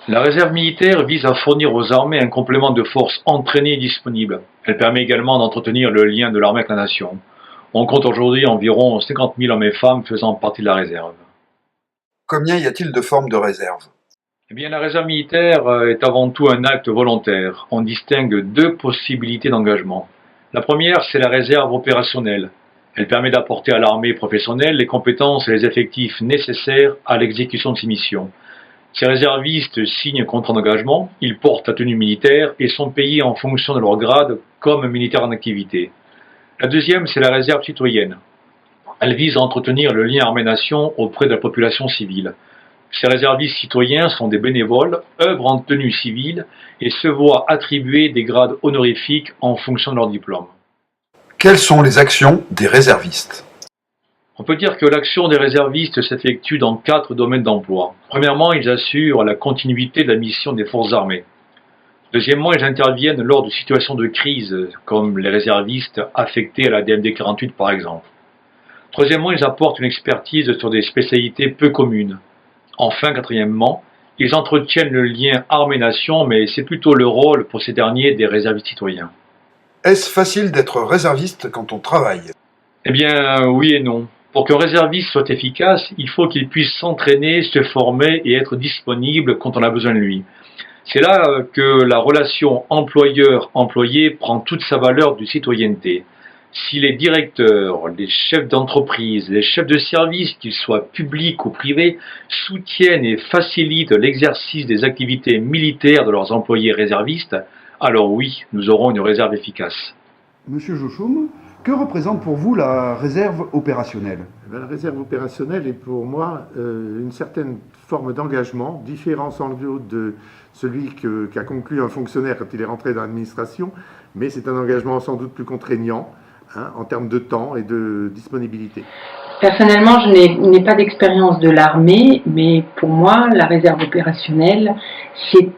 La réserve militaire vise à fournir aux armées un complément de forces entraînées et disponibles. Elle permet également d'entretenir le lien de l'armée avec la nation. On compte aujourd'hui environ 50 000 hommes et femmes faisant partie de la réserve. Combien y a-t-il de formes de réserve? Eh bien, la réserve militaire est avant tout un acte volontaire. On distingue deux possibilités d'engagement. La première, c'est la réserve opérationnelle. Elle permet d'apporter à l'armée professionnelle les compétences et les effectifs nécessaires à l'exécution de ses missions. Ces réservistes signent un contrat d'engagement, ils portent la tenue militaire et sont payés en fonction de leur grade comme militaires en activité. La deuxième, c'est la réserve citoyenne. Elle vise à entretenir le lien armée-nation auprès de la population civile. Ces réservistes citoyens sont des bénévoles, œuvrent en tenue civile et se voient attribuer des grades honorifiques en fonction de leur diplôme. Quelles sont les actions des réservistes? On peut dire que l'action des réservistes s'effectue dans 4 domaines d'emploi. Premièrement, ils assurent la continuité de la mission des forces armées. Deuxièmement, ils interviennent lors de situations de crise, comme les réservistes affectés à la DMD 48 par exemple. Troisièmement, ils apportent une expertise sur des spécialités peu communes. Enfin, quatrièmement, ils entretiennent le lien armée-nation, mais c'est plutôt le rôle pour ces derniers des réservistes citoyens. Est-ce facile d'être réserviste quand on travaille? Eh bien, oui et non. Pour qu'un réserviste soit efficace, il faut qu'il puisse s'entraîner, se former et être disponible quand on a besoin de lui. C'est là que la relation employeur-employé prend toute sa valeur de citoyenneté. Si les directeurs, les chefs d'entreprise, les chefs de service, qu'ils soient publics ou privés, soutiennent et facilitent l'exercice des activités militaires de leurs employés réservistes, alors oui, nous aurons une réserve efficace. Monsieur Jochoum, que représente pour vous la réserve opérationnelle? La réserve opérationnelle est pour moi une certaine forme d'engagement, différent sans doute de celui qu'a conclu un fonctionnaire quand il est rentré dans l'administration, mais c'est un engagement sans doute plus contraignant en termes de temps et de disponibilité. Personnellement, je n'ai pas d'expérience de l'armée, mais pour moi, la réserve opérationnelle, c'est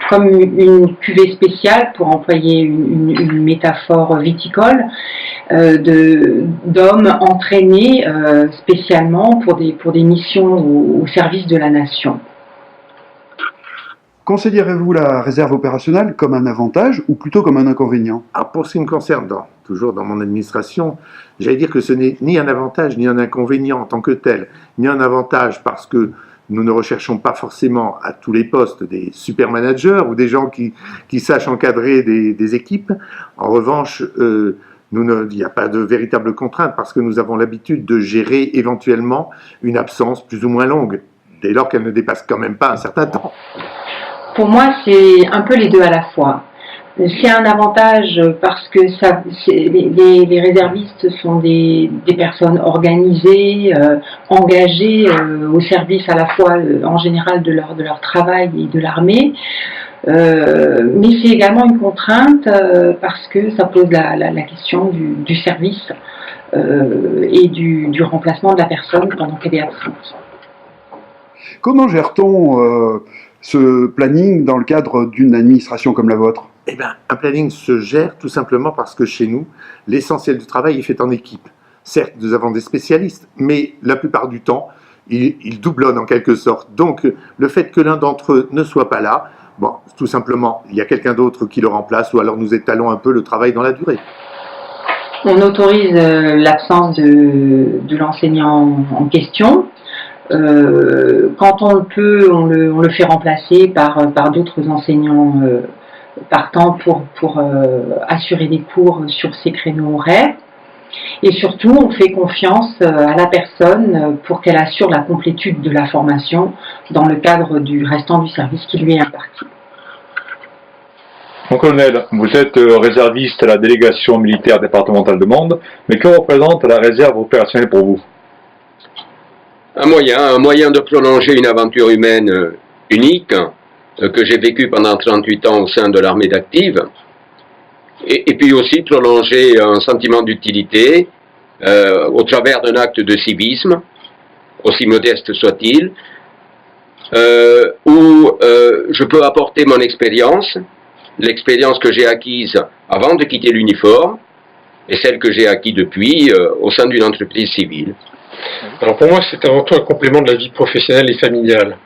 comme une cuvée spéciale, pour employer une métaphore viticole, d'hommes entraînés spécialement pour des missions au service de la nation. Considérez-vous la réserve opérationnelle comme un avantage ou plutôt comme un inconvénient? Alors pour ce qui me concerne, toujours dans mon administration, j'allais dire que ce n'est ni un avantage ni un inconvénient en tant que tel, ni un avantage parce que nous ne recherchons pas forcément à tous les postes des super managers ou des gens qui sachent encadrer des équipes. En revanche, il n'y a pas de véritable contrainte parce que nous avons l'habitude de gérer éventuellement une absence plus ou moins longue, dès lors qu'elle ne dépasse quand même pas un certain temps. Pour moi, c'est un peu les deux à la fois. C'est un avantage parce que les réservistes sont des personnes organisées, engagées au service à la fois en général de leur travail et de l'armée. Mais c'est également une contrainte parce que ça pose la question du service et du remplacement de la personne pendant qu'elle est absente. Comment gère-t-on ce planning dans le cadre d'une administration comme la vôtre? Eh bien, un planning se gère tout simplement parce que chez nous, l'essentiel du travail est fait en équipe. Certes, nous avons des spécialistes, mais la plupart du temps, ils doublonnent en quelque sorte. Donc, le fait que l'un d'entre eux ne soit pas là, tout simplement, il y a quelqu'un d'autre qui le remplace, ou alors nous étalons un peu le travail dans la durée. On autorise l'absence de l'enseignant en question. Quand on le peut, on le fait remplacer par d'autres enseignants partants pour assurer des cours sur ces créneaux horaires. Et surtout, on fait confiance à la personne pour qu'elle assure la complétude de la formation dans le cadre du restant du service qui lui est imparti. Mon colonel, vous êtes réserviste à la délégation militaire départementale de Mende, mais que représente la réserve opérationnelle pour vous? Un moyen de prolonger une aventure humaine unique que j'ai vécue pendant 38 ans au sein de l'armée d'active, et puis aussi prolonger un sentiment d'utilité au travers d'un acte de civisme, aussi modeste soit-il, où je peux apporter mon expérience, l'expérience que j'ai acquise avant de quitter l'uniforme, et celle que j'ai acquise depuis au sein d'une entreprise civile. Alors pour moi, c'est avant tout un complément de la vie professionnelle et familiale.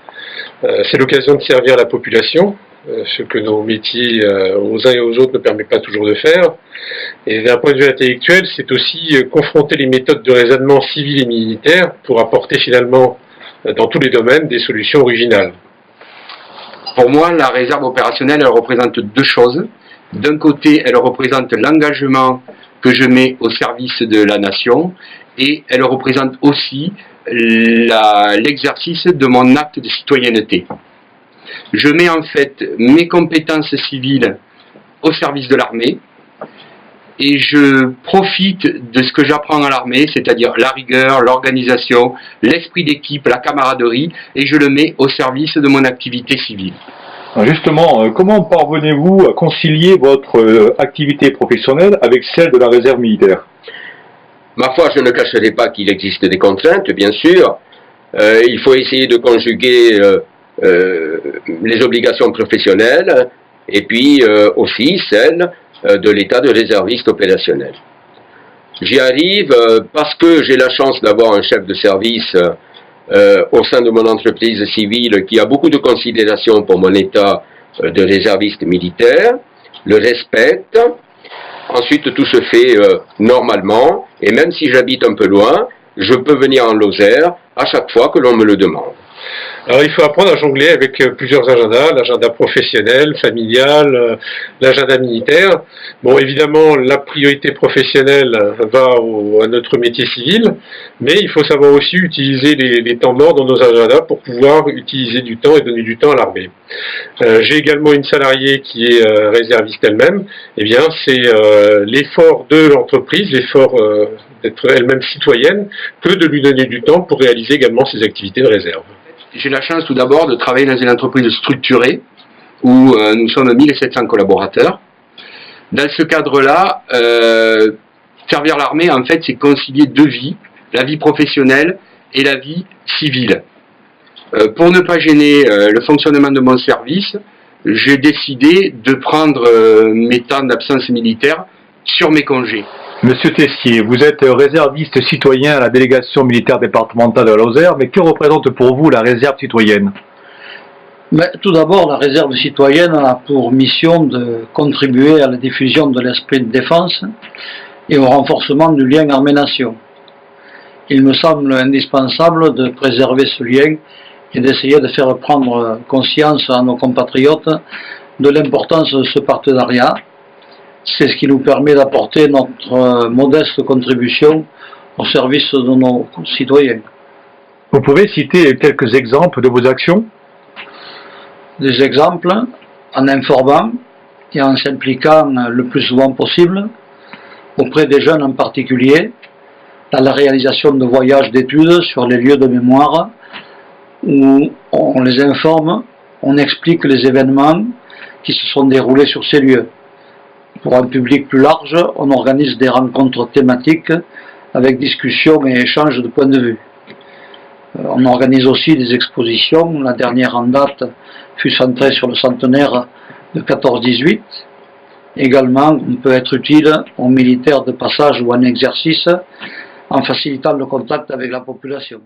C'est l'occasion de servir la population, ce que nos métiers aux uns et aux autres ne permettent pas toujours de faire. Et d'un point de vue intellectuel, c'est aussi confronter les méthodes de raisonnement civil et militaire pour apporter finalement, dans tous les domaines, des solutions originales. Pour moi, la réserve opérationnelle, elle représente deux choses. D'un côté, elle représente l'engagement que je mets au service de la nation, et elle représente aussi l'exercice de mon acte de citoyenneté. Je mets en fait mes compétences civiles au service de l'armée, et je profite de ce que j'apprends à l'armée, c'est-à-dire la rigueur, l'organisation, l'esprit d'équipe, la camaraderie, et je le mets au service de mon activité civile. Alors justement, comment parvenez-vous à concilier votre activité professionnelle avec celle de la réserve militaire? Ma foi, je ne cacherai pas qu'il existe des contraintes, bien sûr. Il faut essayer de conjuguer les obligations professionnelles et puis aussi celles de l'état de réserviste opérationnel. J'y arrive parce que j'ai la chance d'avoir un chef de service au sein de mon entreprise civile qui a beaucoup de considération pour mon état de réserviste militaire, le respecte. Ensuite, tout se fait normalement, et même si j'habite un peu loin, je peux venir en Lozère à chaque fois que l'on me le demande. Alors il faut apprendre à jongler avec plusieurs agendas, l'agenda professionnel, familial, l'agenda militaire. Bon, évidemment, la priorité professionnelle va à notre métier civil, mais il faut savoir aussi utiliser les temps morts dans nos agendas pour pouvoir utiliser du temps et donner du temps à l'armée. J'ai également une salariée qui est réserviste elle-même. Eh bien, c'est l'effort de l'entreprise, l'effort d'être elle-même citoyenne, que de lui donner du temps pour réaliser également ses activités de réserve. J'ai la chance tout d'abord de travailler dans une entreprise structurée où nous sommes 1700 collaborateurs. Dans ce cadre-là, servir l'armée, en fait, c'est concilier deux vies, la vie professionnelle et la vie civile. Pour ne pas gêner le fonctionnement de mon service, j'ai décidé de prendre mes temps d'absence militaire sur mes congés. Monsieur Tessier, vous êtes réserviste citoyen à la délégation militaire départementale de la Lozère, mais que représente pour vous la réserve citoyenne? Tout d'abord, la réserve citoyenne a pour mission de contribuer à la diffusion de l'esprit de défense et au renforcement du lien armée-nation. Il me semble indispensable de préserver ce lien et d'essayer de faire prendre conscience à nos compatriotes de l'importance de ce partenariat. C'est ce qui nous permet d'apporter notre modeste contribution au service de nos citoyens. Vous pouvez citer quelques exemples de vos actions? Des exemples en informant et en s'impliquant le plus souvent possible auprès des jeunes en particulier, dans la réalisation de voyages d'études sur les lieux de mémoire où on les informe, on explique les événements qui se sont déroulés sur ces lieux. Pour un public plus large, on organise des rencontres thématiques avec discussions et échanges de points de vue. On organise aussi des expositions. La dernière en date fut centrée sur le centenaire de 14-18. Également, on peut être utile aux militaires de passage ou en exercice en facilitant le contact avec la population.